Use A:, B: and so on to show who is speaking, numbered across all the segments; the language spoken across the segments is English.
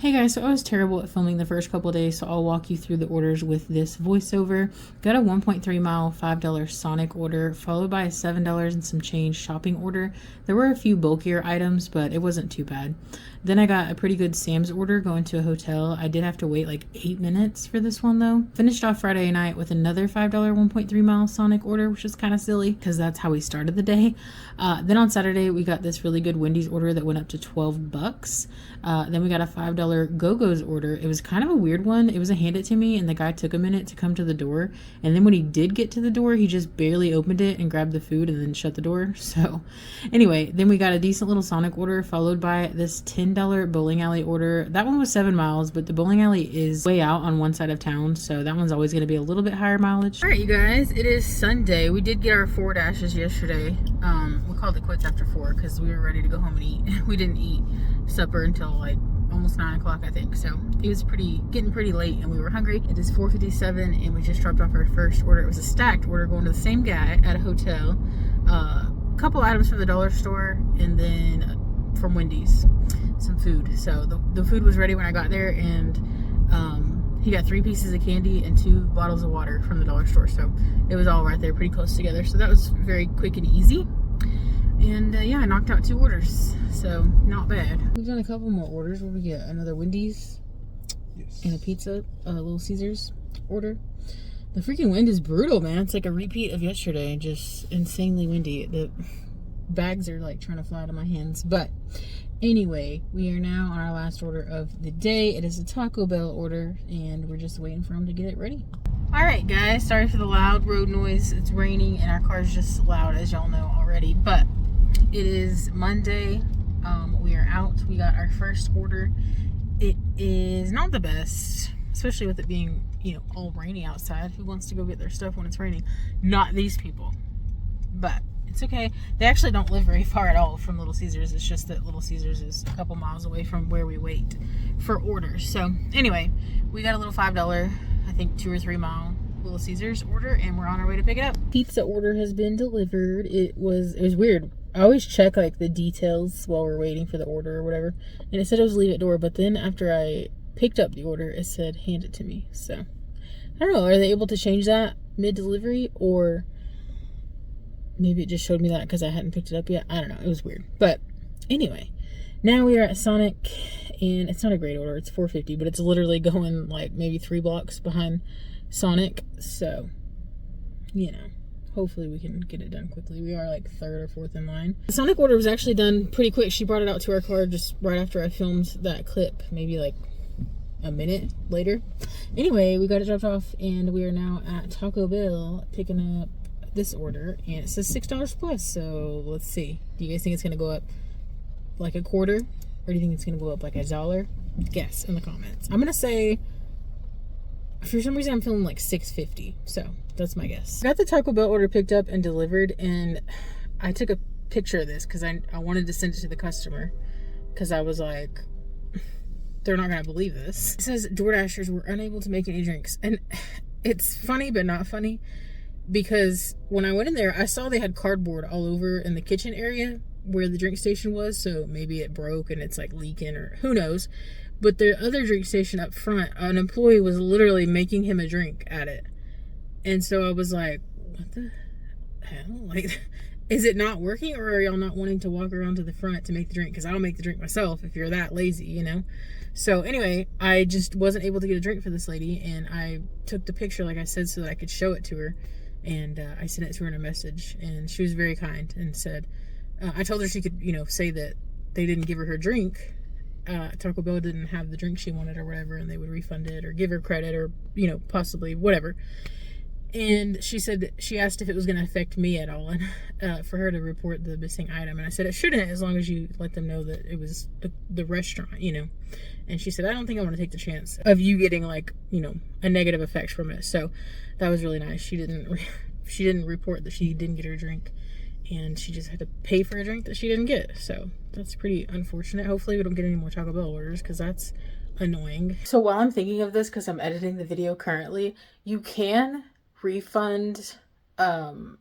A: Hey guys, so I was terrible at filming the first couple of days, so I'll walk you through the orders with this voiceover. Got a 1.3 mile $5 Sonic order, followed by a $7 and some change shopping order. There were a few bulkier items, but it wasn't too bad. Then I got a pretty good Sam's order going to a hotel. I did have to wait like 8 minutes for this one though. Finished off Friday night with another $5 1.3 mile Sonic order, which is kind of silly because that's how we started the day. Then on Saturday, we got this really good Wendy's order that went up to 12 bucks. Then we got a $5 Go-Go's order. It was kind of a weird one. It was a hand it to me, and the guy took a minute to come to the door. And then when he did get to the door, he just barely opened it and grabbed the food and then shut the door. So anyway, then we got a decent little Sonic order, followed by this $10 bowling alley order. That one was 7 miles, but the bowling alley is way out on one side of town, so that one's always going to be a little bit higher mileage. All right, you guys, it is Sunday. We did get our Doordashes yesterday. We called it quits after 4 because we were ready to go home and eat. We didn't eat supper until like almost 9 o'clock, I think. So it was getting pretty late and we were hungry. It is 4:57 and we just dropped off our first order. It was a stacked order going to the same guy at a hotel. A couple items from the dollar store and then from Wendy's, some food. So the food was ready when I got there, and he got 3 pieces of candy and 2 bottles of water from the dollar store. So it was all right there, pretty close together. So that was very quick and easy. And yeah, I knocked out 2 orders, so not bad. We've done a couple more orders. Where we get another Wendy's, yes, and a pizza, Little Caesars order. The freaking wind is brutal, man. It's like a repeat of yesterday, just insanely windy. The bags are like trying to fly out of my hands. But anyway, we are now on our last order of the day. It is a Taco Bell order, and we're just waiting for them to get it ready. All right, guys, sorry for the loud road noise. It's raining, and our car's just loud, as y'all know already. But it is Monday. We are out. We got our first order. It is not the best, especially with it being, all rainy outside. Who wants to go get their stuff when it's raining? Not these people. But it's okay. They actually don't live very far at all from Little Caesars. It's just that Little Caesars is a couple miles away from where we wait for orders. So anyway, we got a little $5, I think 2 or 3 mile Little Caesars order, and we're on our way to pick it up. Pizza order has been delivered. It was weird. I always check like the details while we're waiting for the order or whatever, and it said it was leave at door, but then after I picked up the order, it said hand it to me. So I don't know, are they able to change that mid-delivery, or maybe it just showed me that because I hadn't picked it up yet? I don't know, it was weird. But anyway, now we are at Sonic, and it's not a great order. It's $4.50, but it's literally going like maybe 3 blocks behind Sonic, so hopefully we can get it done quickly. We are like 3rd or 4th in line. The Sonic order was actually done pretty quick. She brought it out to our car just right after I filmed that clip, maybe like a minute later. Anyway, we got it dropped off, and we are now at Taco Bell picking up this order, and it says $6 plus. So let's see. Do you guys think it's gonna go up like a quarter, or do you think it's gonna go up like $1? Guess in the comments. I'm gonna say, for some reason I'm feeling like $6.50, so that's my guess. I got the Taco Bell order picked up and delivered, and I took a picture of this because I wanted to send it to the customer, because I was like, they're not gonna believe this. It says DoorDashers were unable to make any drinks, and it's funny but not funny, because when I went in there, I saw they had cardboard all over in the kitchen area where the drink station was, so maybe it broke and it's like leaking, or who knows. But the other drink station up front, an employee was literally making him a drink at it. And so I was like, what the hell? Like, is it not working, or are y'all not wanting to walk around to the front to make the drink? Because I'll make the drink myself if you're that lazy, So anyway, I just wasn't able to get a drink for this lady, and I took the picture, like I said, so that I could show it to her. And I sent it to her in a message, and she was very kind and said, I told her she could, say that they didn't give her drink. Taco Bell didn't have the drink she wanted or whatever, and they would refund it or give her credit, or possibly whatever. And she said, she asked if it was going to affect me at all, and for her to report the missing item. And I said it shouldn't, as long as you let them know that it was the restaurant, And she said, I don't think I want to take the chance of you getting like a negative effect from it. So that was really nice. She didn't report that she didn't get her drink, and she just had to pay for a drink that she didn't get. So that's pretty unfortunate. Hopefully we don't get any more Taco Bell orders, because that's annoying. So while I'm thinking of this, because I'm editing the video currently, you can refund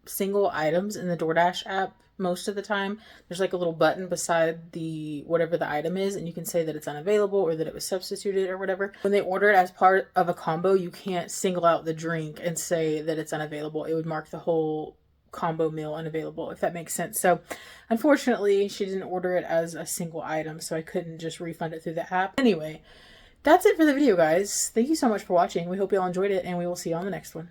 A: single items in the DoorDash app most of the time. There's like a little button beside the whatever the item is, and you can say that it's unavailable or that it was substituted or whatever. When they order it as part of a combo, you can't single out the drink and say that it's unavailable. It would mark the whole combo meal unavailable, if that makes sense. So unfortunately, she didn't order it as a single item, so I couldn't just refund it through the app. Anyway, that's it for the video, guys. Thank you so much for watching. We hope you all enjoyed it, and we will see you on the next one.